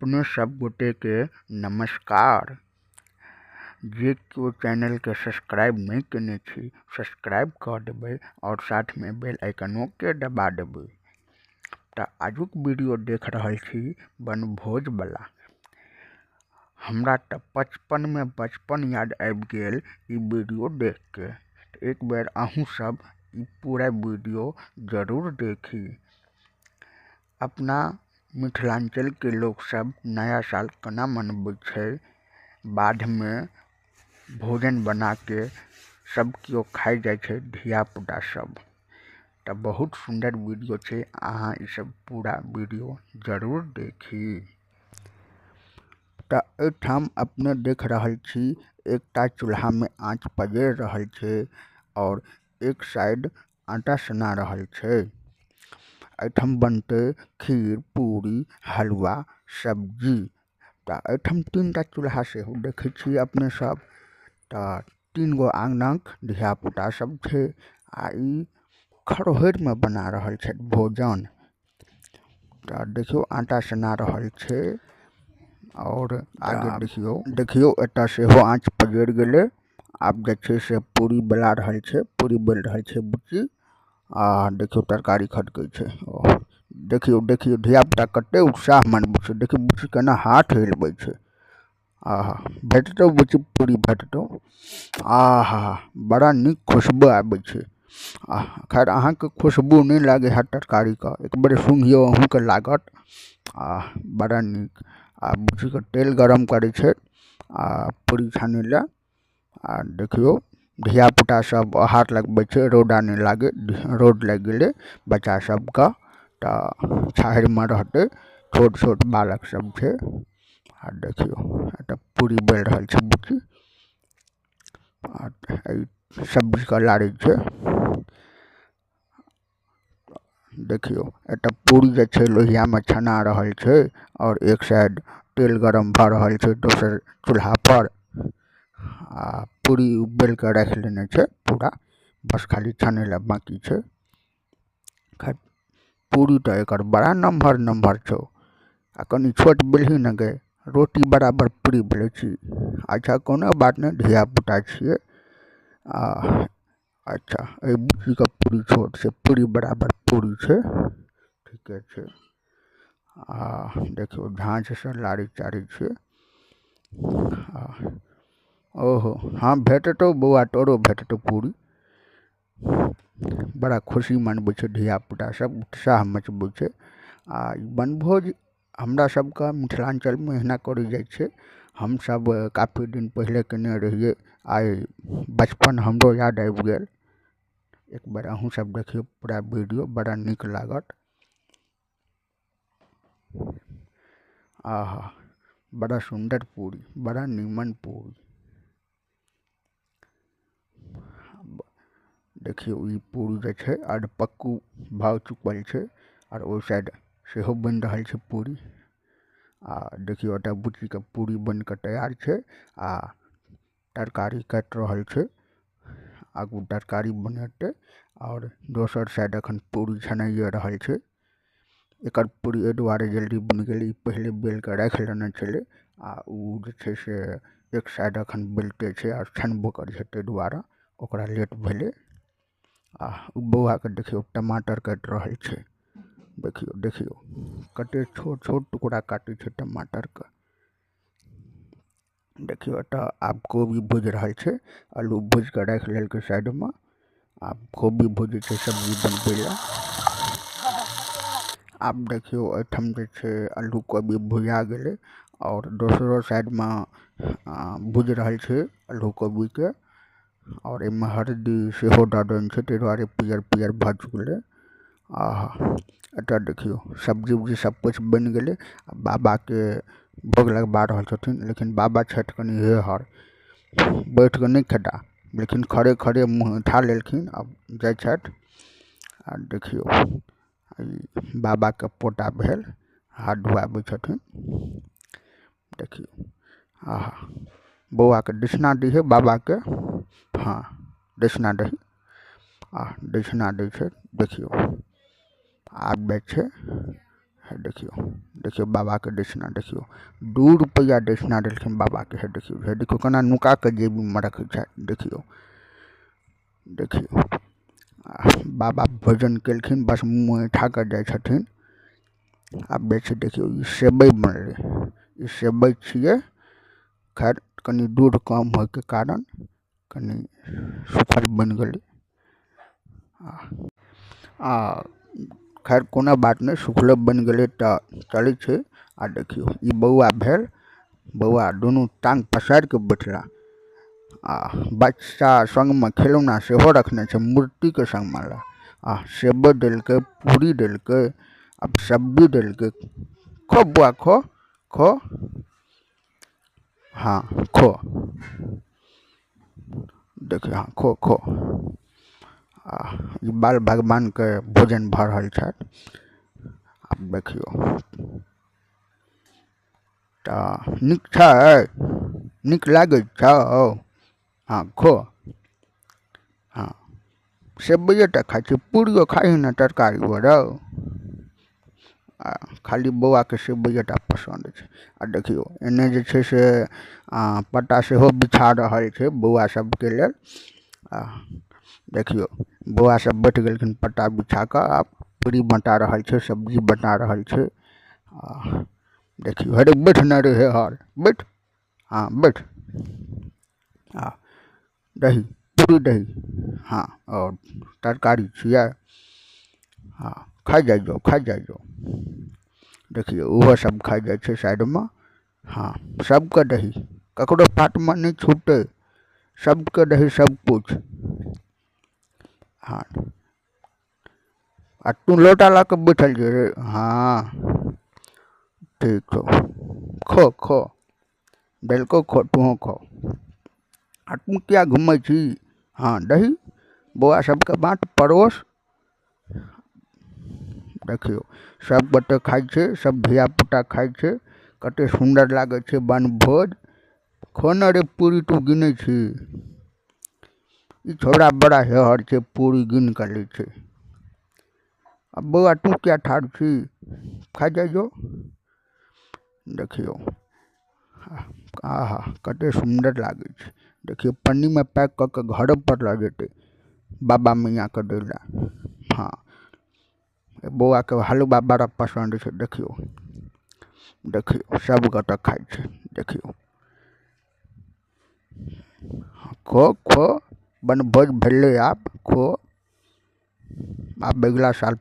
अपने सब गोटे के नमस्कार। जे केओ चैनल के सब्सक्राइब नहीं केने छी सब्सक्राइब कर देबै और साथ में बेल आइकनो के दबा देबै। तो आजुक वीडियो देख रहल छी वनभोज वाला। हमरा तो बचपन याद आबि गेल ई वीडियो देख के। तो एक बेर अहूँ सब ई पूरा वीडियो जरूर देखी। अपना मिथिलांचल के लोग सब नया साल केना मनबै छै, बाद में भोजन बना के सब केओ खाई जाए छै, धिया पुता सब। तो बहुत सुंदर वीडियो छै, अहाँ ई सब पूरा वीडियो जरूर देखी। तो एठाम अपने देख रहल छी एकटा चूल्हा में आँच पजैर रहल छै और एक साइड आटा सना रहल छै। एठम बनते खीर, पूरी, हलवा, सब्जी। तो एठम 3टा चूल्हा से देखे छी अपने सब। तो 3 गो आंगनक धिया पुता सब छे आ ई खरहोर में बना रहल छे भोजन। तो देखियो आटा सना रहल छे और आगे देखियो एटा से हो आँच पजैर गेले। आब जे छे से पूरी बेला रहल छे, पूरी बेल रहल छे बुच्ची। आ देखियो तरकारी खटकै छे। देखियो धिया पुता कते उत्साह मनबै छे। देखियो बुच्ची केना हाथ हिलबै छे। आहा भेटतो बुच्ची पूरी भेटतो। आहा बड़ा निक खुशबू आबै छे। खैर अहाँ के खुशबू नहीं लागे है तरकारी का, एक बार सूंघियो अहूँ के लागत। बड़ा निक। बुच्ची के तेल गरम करे छे पूरी छाने ला। देखियो धिया पुता सब हाथ लगबै छे, रोड़ा नहीं लागे, रोड लग गेले बच्चा सब का। तो छाहर में रहते छोट छोट बालक सब छे। देखियो एटा पूरी बेल रहल छे बुच्ची। सब्जी का लारी छे। देखियो एटा पूरी जे छे लोहिया में छना रहल छे और एक साइड तेल गरम भ रहल छे दोसर चूल्हा पर। पूरी बेल के रख लेने छे पूरा, बस खाली छाने ला बाकी छे। खैर पूरी तो एकर बड़ा नम्हर छो। कनी छोट बेलही न गे, रोटी बराबर पूरी बेले छी। अच्छा कोनो बात नहीं, धिया पुता छिए। अच्छा ए बुच्ची का पूरी छोट से पूरी बराबर पूरी छे, ठीके छे। देखियो झाँझ से लारी चारी छे। ओहो हाँ भेटतो बौआ, तोरो भेटतो पूरी। बड़ा खुशी मनबै छे धिया पुता सब, उत्साह मचबै छे। वनभोज हमरा सबका मिथिलांचल में एहना करी जाए छे। हम सब काफ़ी दिन पहले केने रहिए। आई बचपन हमरो याद आबि गेल। एक बार अहूँ सब देखियो पूरा वीडियो, बड़ा निक लागत। आहा बड़ा सुंदर पूरी, बड़ा नीमन पूरी। देखियो ई पूरी जे छे अधपक्कू भाव चुकल छे और ओ साइड सेहो बन रहल छे पूरी। देखियो एटा बुच्ची के पूरी बन के तैयार छे। तरकारी काट रहल छे, आगू तरकारी बनेते और दोसर साइड अखन पूरी छनाइए रहल छे। एकर पूरी ए दुआरे जल्दी बन गेल, पहले बेल के रख लेने छले। उ जे छे से एक साइड अखन बेलते छे और छनबो करे छे, ते दुआरे ओकरा लेट भेले। बौआ के देखियो टमाटर काट रहल छे। देखियो कते छोट छोट टुकड़ा काटे छे टमाटर का। देखियो एटा आब कोबी भूज रहल छे, आलू भूज के रख लेल के साइड में। आब कोबी भूजे छे सब्जी बनबे ला। अब देखियो एठम जे छे आलू कोबी भुजा गेले और दोसरो साइड में भूज रहल छे आलू कोबी के। और एमे हल्दी सेहो द देने छे, ते दुआरे पियर पियर भ चुकले। एटा देखियो सब्जी उब्जी सब कुछ बन गेले। बाबा के भोग लगवा रहल छथिन, लेकिन बाबा छठ कनी हेहर, बैठ के नहीं खेता, लेकिन खड़े खड़े मुँह उठा लेलखिन। अब जाय छठ। देखियो बाबा के पोता भेल, हाथ धुआबै छथिन। देखियो बौआ के दक्षिणा दिहे बाबा के। हाँ दक्षिणा दही। दक्षिणा दै छे। देखियो आब छे है देखियो देखियो बाबा के दक्षिणा देखियो 2 रुपया दक्षिणा देलखिन बाबा के। है देखियो केना नुका के जेबी में रखै छै देखियो देखियो बाबा भोजन केलखिन बस मुँह उठा कर जाय छथिन। आब बेच देखियो ई सेवई बनलै, ई सेवई छियै। खैर कनी दूध कम होय के कारण कनी सुखल बन गेलै। खैर कोनो बात नहीं, सुखले बन गेलै तो चलै छै। आ देखियो ई बौआ भेल, बौआ दुनू टांग पसार के बैठला। बच्चा संग में खिलौना सेहो रखने छै मूर्ति के संग में। सेवई देलकै, पूरी देलकै, अब सब्जी देलकै। खो बुआ खो खो, हाँ खो देखियो, हाँ खो खो। बाल भगवान के भोजन भ रहल छै। अब देखियो तो नीक छै, नीक लागे छौ। हाँ खो, हाँ सेवइए टा खाई छै, पूरियो खाई ना तरकारी बड़ो। खाली बौआ के सेवइए टा पसंद छै। आ देखियो एने जे छै से पट्टा सेहो बिछा रहल छै बौआ सबके लेल। देखियो बौआ सब बैठ गेलखिन पट्टा बिछा कऽ। आ पूरी बटा रहल छै, सब्जी बटा रहल छै। देखियो अरे बैठ न रे हर बैठ, हाँ बैठ। दही पूरी दही, हाँ और तरकारी छियै। हाँ खा जाइयो खा जाइयो। देखियो ओहो सब खा जाय छै साइड में। हाँ सबके दही, ककरो पात में नहीं छूटे, सबके दही सब कुछ। हाँ आ तू लोटा ला के बैठल जे रे, हाँ ठीक छो, खो खो देलको खो, तू खो। आ तू क्या घूमै छी। हाँ दही बौआ सबके बाँट परोस। देखियो सब गोटे खाई छै, सब धिया पुता खाई छै। कते सुंदर लागे छै बनभोज। खो न रे पूरी, तू गिनै छी। ई छोड़ा बड़ा हेहर छै, पूरी गिन कर लै छै। अब बौआ तू क्या ठाड़ छी, खा जाइयो। देखियो कते सुंदर लागे छै। देखियो पन्नी में पैक करके घर पर ल जेते बाबा मैया के दैला। हाँ बौआ के हलवा बड़ा पसंद छै। देखियो देखियो सब गोटे खाई छै। देखियो खो खो बनभोज भेलै। आब खो, आब अगला साल